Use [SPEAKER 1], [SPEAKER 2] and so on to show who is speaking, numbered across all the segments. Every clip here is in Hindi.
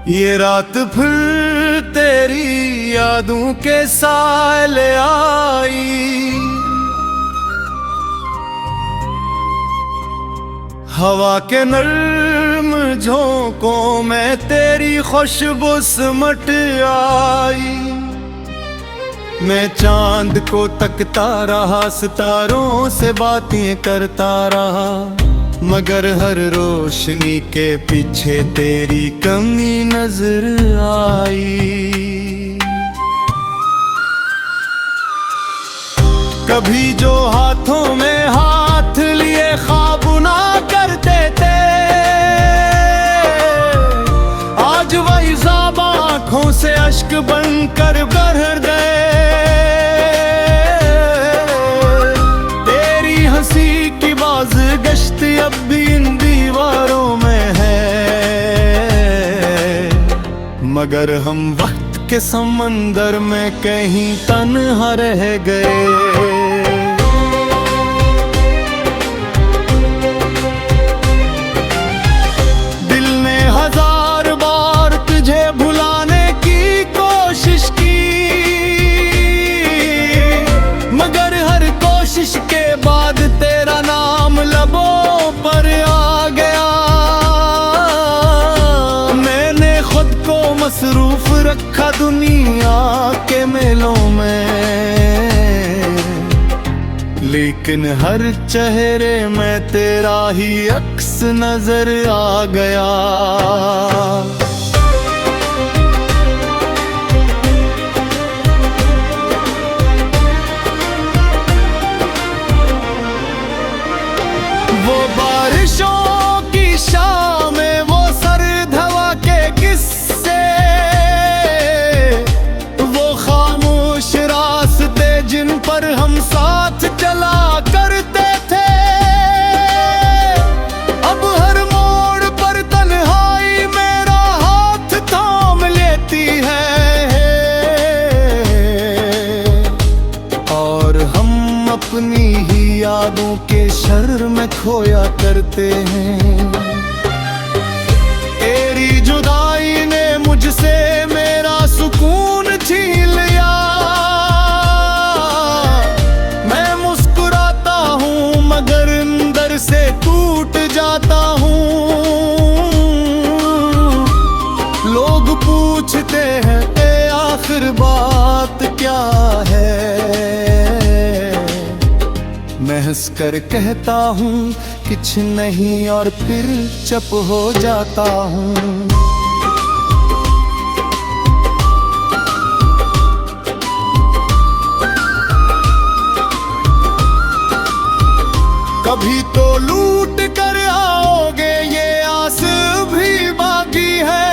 [SPEAKER 1] ये रात फिर तेरी यादों के साल आई, हवा के नर्म झोंकों में तेरी खुशबू सिमट आई। मैं चांद को तकता रहा, सितारों से बातें करता रहा, मगर हर रोशनी के पीछे तेरी कमी नजर आई। कभी जो हाथों में हाथ लिए ख्वाब ना करते थे, आज वही ख्वाब आंखों से अश्क बनकर बह गए। तेरी हंसी की बाज़गश्त अब भी इन दीवारों में है, मगर हम वक्त के समंदर में कहीं तन्हा रह गए। के बाद तेरा नाम लबों पर आ गया, मैंने खुद को मसरूफ रखा दुनिया के मेलों में, लेकिन हर चेहरे में तेरा ही अक्स नजर आ गया। वो बारिशों की शामें, वो सर्द हवा के किस्से, वो खामोश रास्ते जिन पर हम साथ चला करते थे, अब हर मोड़ पर तन्हाई मेरा हाथ थाम लेती है, और हम अपनी ही यादों के शर में खोया करते हैं। तेरी जुदाई ने मुझसे मेरा सुकून छीन लिया, मैं मुस्कुराता हूँ मगर अंदर से टूट जाता हूँ। लोग पूछते हैं आखिर बात क्या है, मैं हंसकर कहता हूँ कुछ नहीं और फिर चुप हो जाता हूँ। कभी तो लूट कर आओगे ये आस भी बाकी है,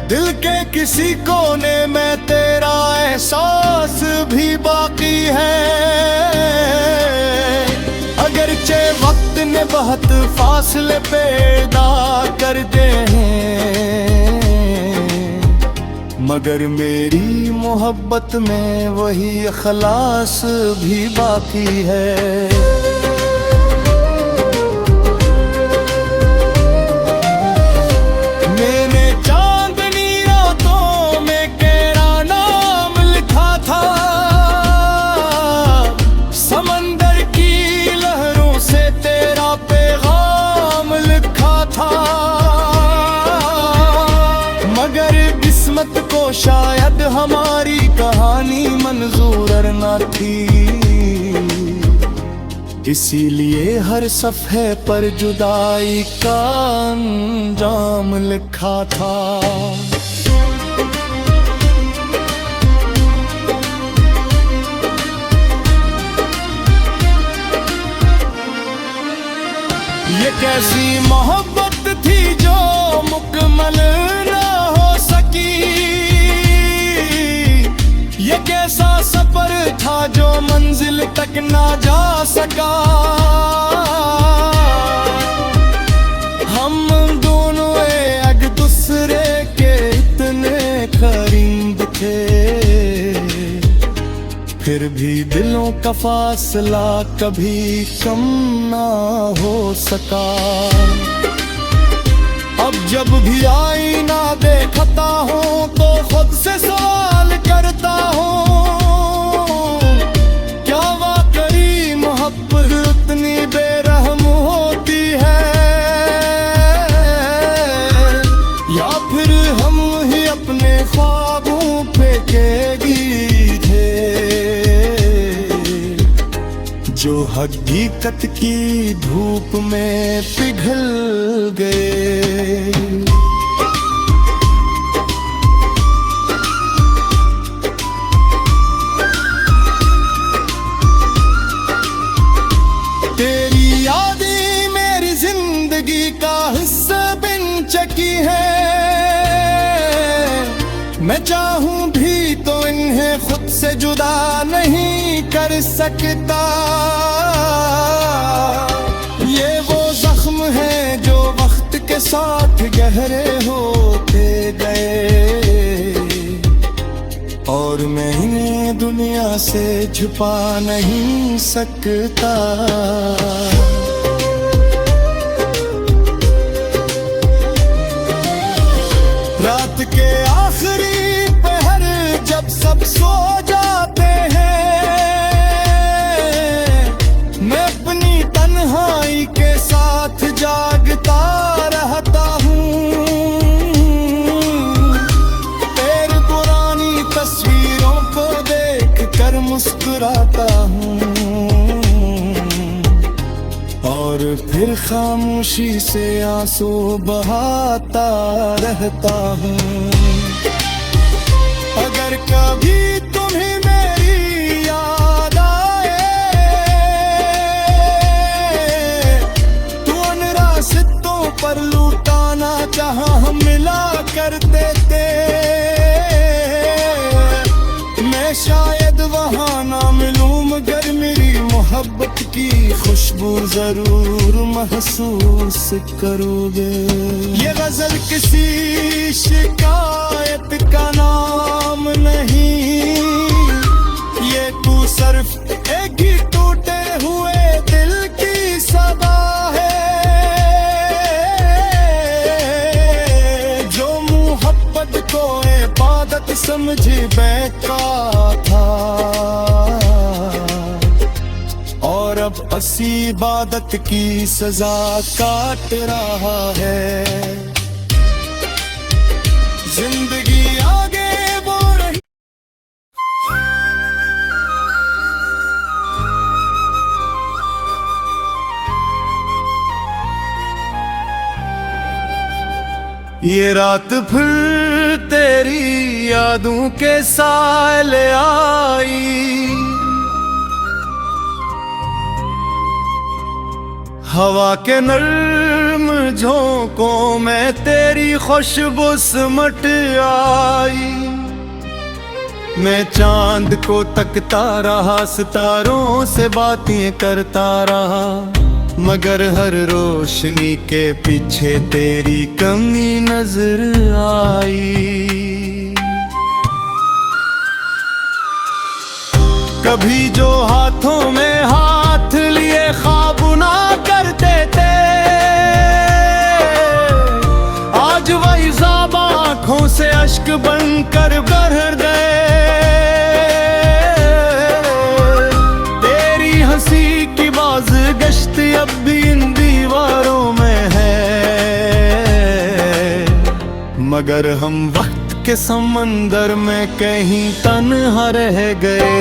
[SPEAKER 1] दिल के किसी कोने में तेरा एहसास भी बाकी है। अगरचे वक्त ने बहुत फासले पैदा कर दे हैं, मगर मेरी मोहब्बत में वही इखलास भी बाकी है। किस्मत को शायद हमारी कहानी मंजूर न थी, इसीलिए हर सफ़े पर जुदाई का अंजाम लिखा था। ये कैसी मोहब्बत थी जो मुकम्मल ना हो सकी, ये कैसा सफर था जो मंजिल तक ना जा सका। हम दोनों एक दूसरे के इतने करीब थे, फिर भी दिलों का फासला कभी कम ना हो सका। अब जब भी आईना देखता हूँ तो खुद से सवाल करता हूँ, क्या वाकई मोहब्बत उतनी बेरहम होती है, या फिर हम ही अपने ख्वाबों पे फेंकेगी थे जो हकीकत की धूप में पिघल गए। तेरी यादें मेरी जिंदगी का हिस्सा बन चुकी है, मैं चाहूं भी तो इन्हें खुद से जुदा नहीं कर सकता। ये वो जख्म है जो वक्त के साथ गहरे होते गए, और मैं इन्हें दुनिया से छुपा नहीं सकता। रात के आखिरी पहर जब सब सो जाते हैं, मैं अपनी तन्हाई के साथ जागता रहता हूँ, तेरी पुरानी तस्वीरों को देख कर मुस्कुराता हूँ, और फिर खामोशी से आंसू बहाता रहता हूँ। अगर कभी तुम्हें मेरी याद आए तो उन रास्तों पर लुटाना जहाँ हम मिला करते थे, मैं शायद वहाँ ना मिलूं मगर मेरी मोहब्बत की खुशबू जरूर महसूस करोगे। ये गजल किसी शिकायत का नाम नहीं, ये तू सिर्फ एक ही टूटे हुए दिल की सदा है, जो मोहब्बत को इबादत समझी बैठा था, और अब असी इबादत की सजा काट रहा है। जिंदगी आगे बढ़ रही, ये रात फिर तेरी यादों के साल आई, हवा के नर्म झोंकों में तेरी खुशबू सिमट आई। मैं चांद को तकता रहा, सितारों से बातें करता रहा, मगर हर रोशनी के पीछे तेरी कमी नजर आई। कभी जो हाथों में हाथ लिए ख्वाब ना करते थे, आज वही ख्वाब आंखों से अश्क बनकर बह गए। तेरी हंसी की बाज़गश्त अब भी इन दीवारों में है, मगर हम वक्त के समंदर में कहीं तन्हा रह गए।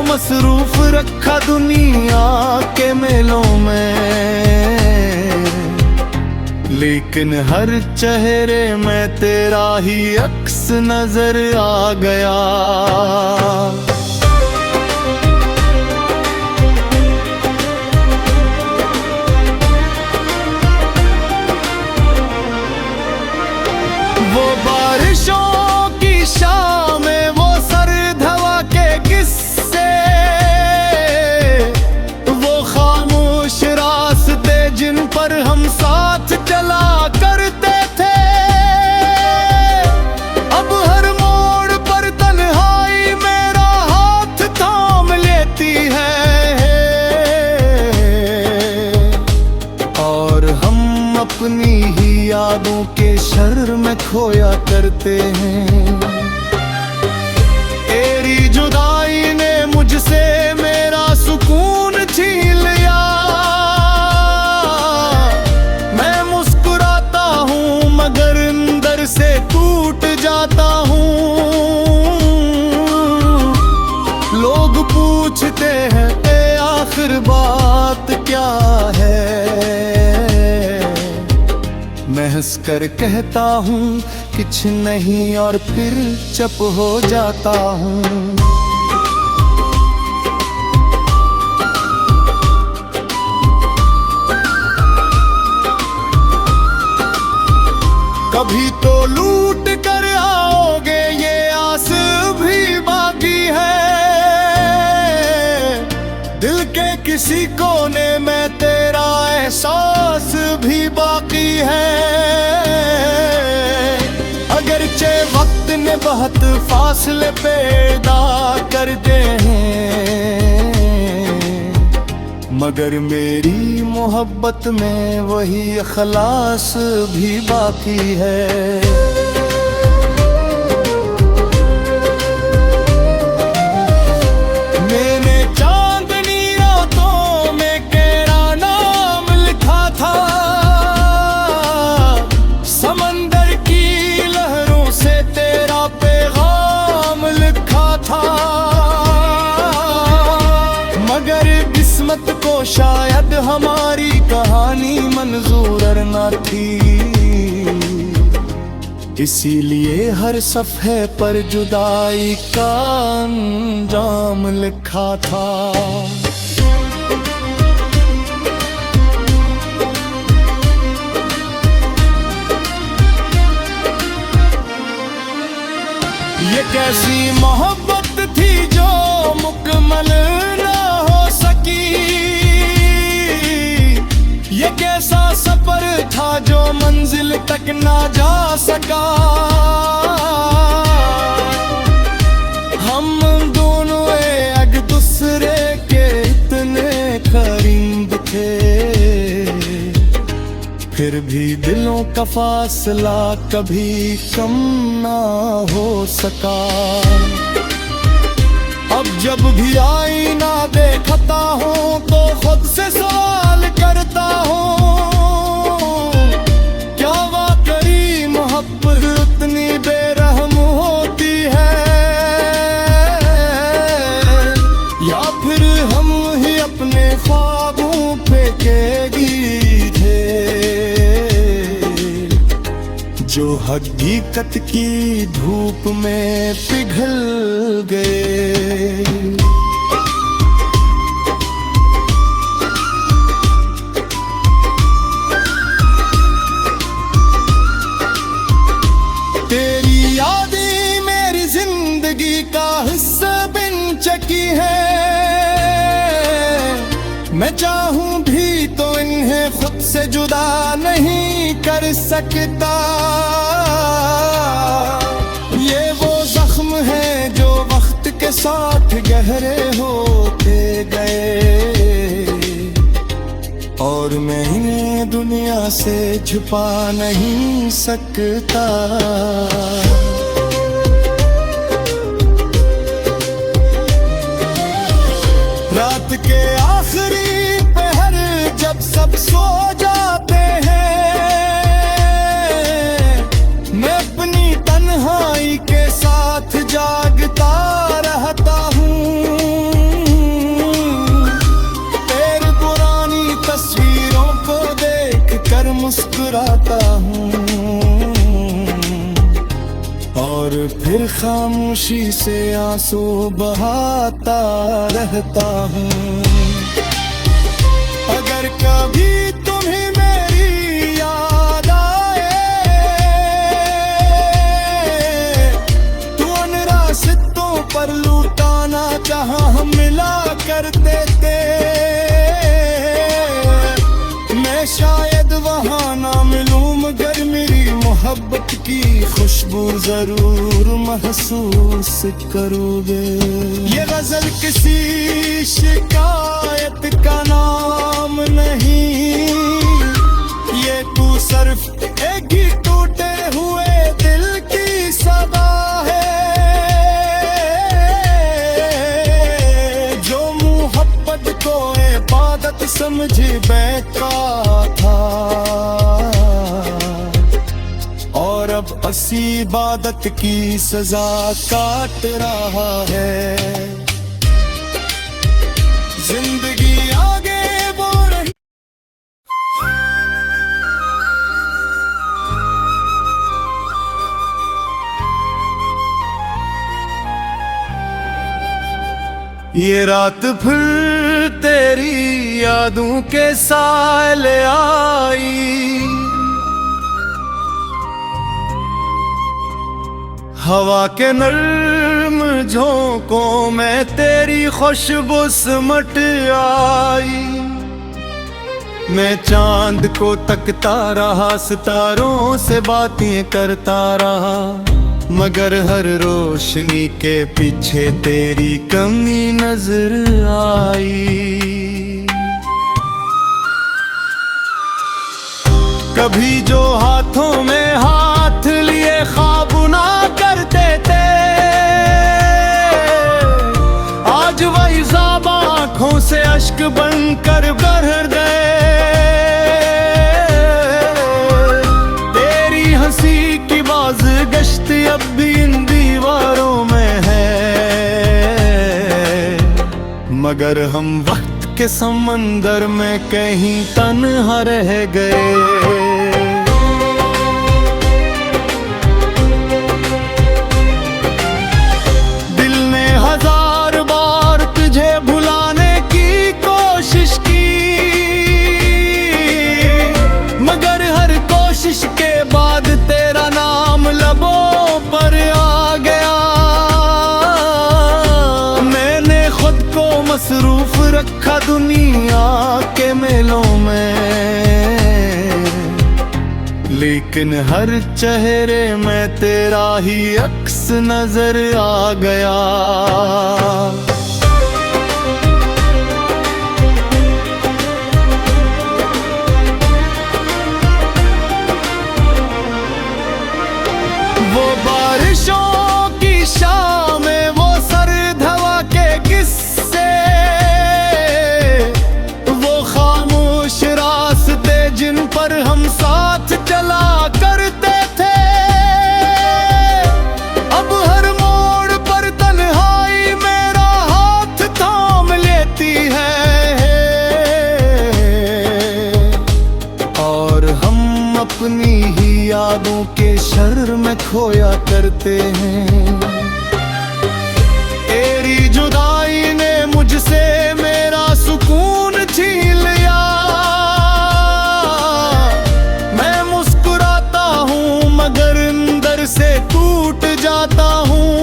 [SPEAKER 1] मसरूफ रखा दुनिया के मेलों में, लेकिन हर चेहरे में तेरा ही अक्स नजर आ गया। वो बारिशों की शाम में, वो सर्द हवा के और हम साथ चला करते थे। अब हर मोड़ पर तन्हाई मेरा हाथ थाम लेती है, और हम अपनी ही यादों के शर में खोया करते हैं। तेरी जुदाई ने मुझसे मेरा सुकून छीन लिया। मैं मुस्कुराता हूँ मगर अंदर से टूट जाता हूँ। लोग पूछते हैं ए आखिर बात क्या है, मैं हंस कर कहता हूँ कुछ नहीं और फिर चुप हो जाता हूँ। कभी तो लूट कर आओगे ये आस भी बाकी है। दिल के किसी कोने में तेरा एहसास भी बाकी है। अगरचे वक्त ने बहुत फासले पैदा कर दे हैं, मगर मेरी मोहब्बत में वही इखलास भी बाकी है। मैंने चांदनी रातों में तेरा नाम लिखा था, समंदर की लहरों से तेरा पैगाम लिखा था। मगर किस्मत को शायद हमारी कहानी मंजूर न थी, इसीलिए हर सफ़े पर जुदाई का अंजाम लिखा था। ये कैसी मोहब्बत थी जो मुकम्मल ना हो सकी, ये कैसा सफर था जो मंजिल तक ना जा सका। हम दोनों एक दूसरे के इतने करीब थे, फिर भी दिलों का फासला कभी कम ना हो सका। अब जब भी आईना देखता हूँ तो खुद से सवाल करता हूँ, क्या वाकई मोहब्बत उतनी बेरहम होती है, या फिर हम ही अपने ख्वाबों पे गिरे थे जो हकीकत की धूप में पिघल गए। तेरी यादें मेरी जिंदगी का हिस्सा बन चुकी है, मैं चाहूं भी तो इन्हें खुद से जुदा नहीं कर सकता। ये वो जख्म है जो वक्त के साथ गहरे होते गए, और मैं इन्हें दुनिया से छुपा नहीं सकता। रात के आखिरी पहर जब सब सो जाते हैं, मैं अपनी तन्हाई के साथ जागता रहता हूँ। तेरी पुरानी तस्वीरों को देख कर मुस्कुराता हूँ, और फिर खामोशी से आंसू बहाता रहता हूँ। अगर कभी तुम्हें मेरी याद आए तो उन रास्तों पर लुटाना जहाँ हम मिला करते थे, मैं शायद की खुशबू जरूर महसूस करोगे। ये गजल किसी शिकायत का नाम नहीं, ये तू सिर्फ एक ही टूटे हुए दिल की सदा है, जो मोहब्बत को इबादत समझी बैठा था, और अब असी इबादत की सजा काट रहा है। जिंदगी आगे बढ़ रही, ये रात फिर तेरी यादों के साए आई, हवा के नर्म झोंकों में तेरी खुशबू सिमट आई। मैं चांद को तकता रहा, सितारों से बातें करता रहा, मगर हर रोशनी के पीछे तेरी कमी नजर आई। कभी जो हाथों में हाथ लिए ख्वाब ना करते थे, आज वही ख्वाब आंखों से अश्क बनकर बह गए। तेरी हंसी की बाज़गश्त अब भी इन दीवारों में है, मगर हम वक्त के समंदर में कहीं तन्हा रह गए। मसरूफ रखा दुनिया के मेलों में, लेकिन हर चेहरे में तेरा ही अक्स नजर आ गया। वो बारिशों की शाम में वो सर्द हवा के किस्से, जिन पर हम साथ चला करते थे, अब हर मोड़ पर तन्हाई मेरा हाथ थाम लेती है, और हम अपनी ही यादों के शर में खोया करते हैं। तेरी जुदाई ने मुझसे मेरा सुकून छीन लिया, मगर अंदर से टूट जाता हूँ।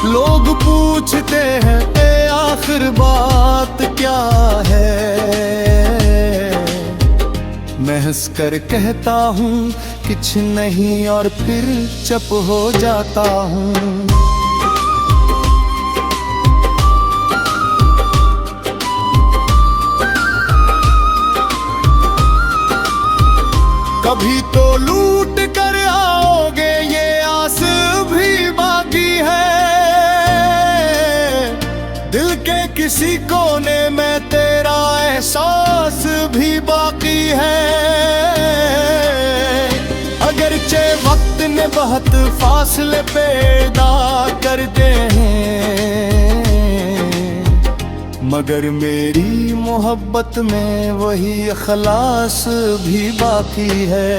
[SPEAKER 1] लोग पूछते हैं ए आखिर बात क्या है, मैं हंस कर कहता हूँ कुछ नहीं, और फिर चुप हो जाता हूँ। कभी तो लूट कर आओगे ये आस भी बाकी है, दिल के किसी कोने में तेरा एहसास भी बाकी है। अगरचे वक्त ने बहुत फासले पैदा करते हैं, मगर मेरी मोहब्बत में वही इखलास भी बाकी है।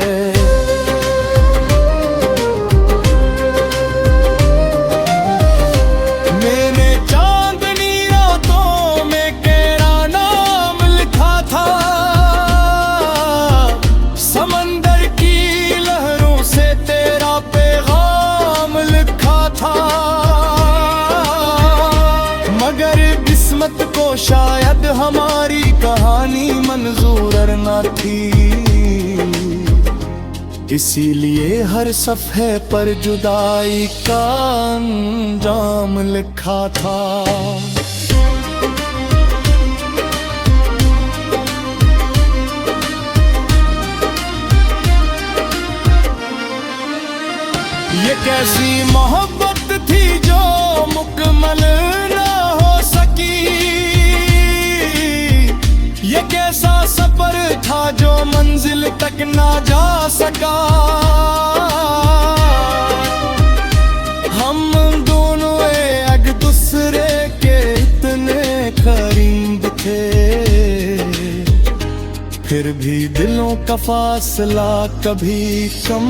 [SPEAKER 1] मैंने चांदनी रातों में तेरा नाम लिखा था, समंदर की लहरों से तेरा पैगाम लिखा था, मगर किस्मत को शायद हमारी कहानी मंजूर न थी। इसीलिए हर सफ़े पर जुदाई का अंजाम लिखा था। ये कैसी मोहब्बत थी जो मुकम्मल ना हो सकी, ये कैसा सफर था जो मंजिल तक ना जा सका। हम दोनों एक दूसरे के इतने करीब थे, फिर भी दिलों का फासला कभी कम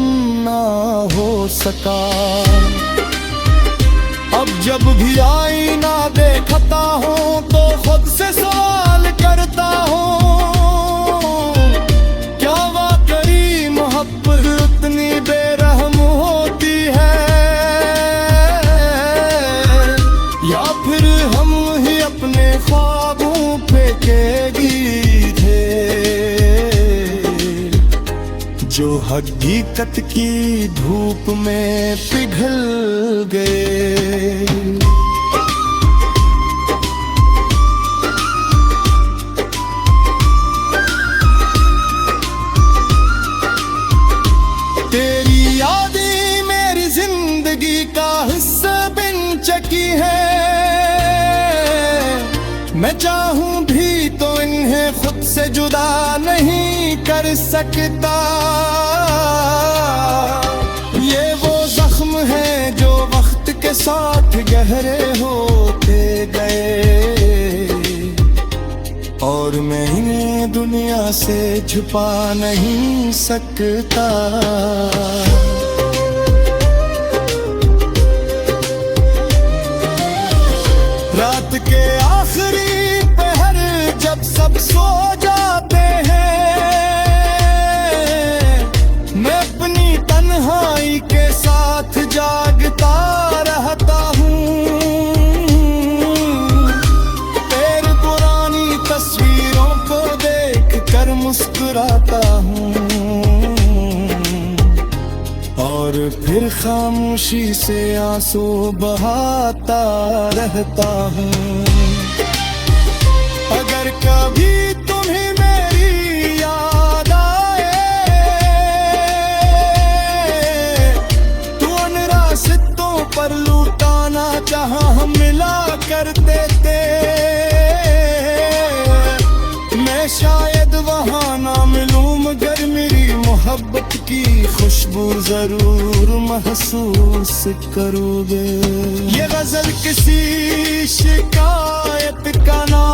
[SPEAKER 1] ना हो सका। अब जब भी आईना देखता हूँ तो खुद से सवाल करता हूँ, क्या वाकई मोहब्बत उतनी बेरहम होती है, या फिर हम ही अपने ख्वाबों पे केगी थे जो हकीकत की धूप में पिघल गए। तेरी यादें मेरी जिंदगी का हिस्सा बन चुकी है, मैं चाहूं भी तो इन्हें खुद से जुदा नहीं कर सकता। ये वो जख्म है जो वक्त के साथ गहरे होते गए, और मैं इन्हें दुनिया से छुपा नहीं सकता। रात के आखिरी पहर जब सब सो जाते हैं, मैं अपनी तन्हाई के साथ जागता रहता हूँ। तेरी पुरानी तस्वीरों को देख कर मुस्कुराता हूँ, और फिर खामोशी से आंसू बहाता रहता हूँ। अगर कभी तुम्हें मेरी याद आए तो उन रास्तों पर लुटाना जहाँ हम मिला करते थे, मैं शायद वहाँ ना मिलूं मगर मेरी मोहब्बत की खुशबू जरूर महसूस करोगे। ये गजल किसी शिकायत का ना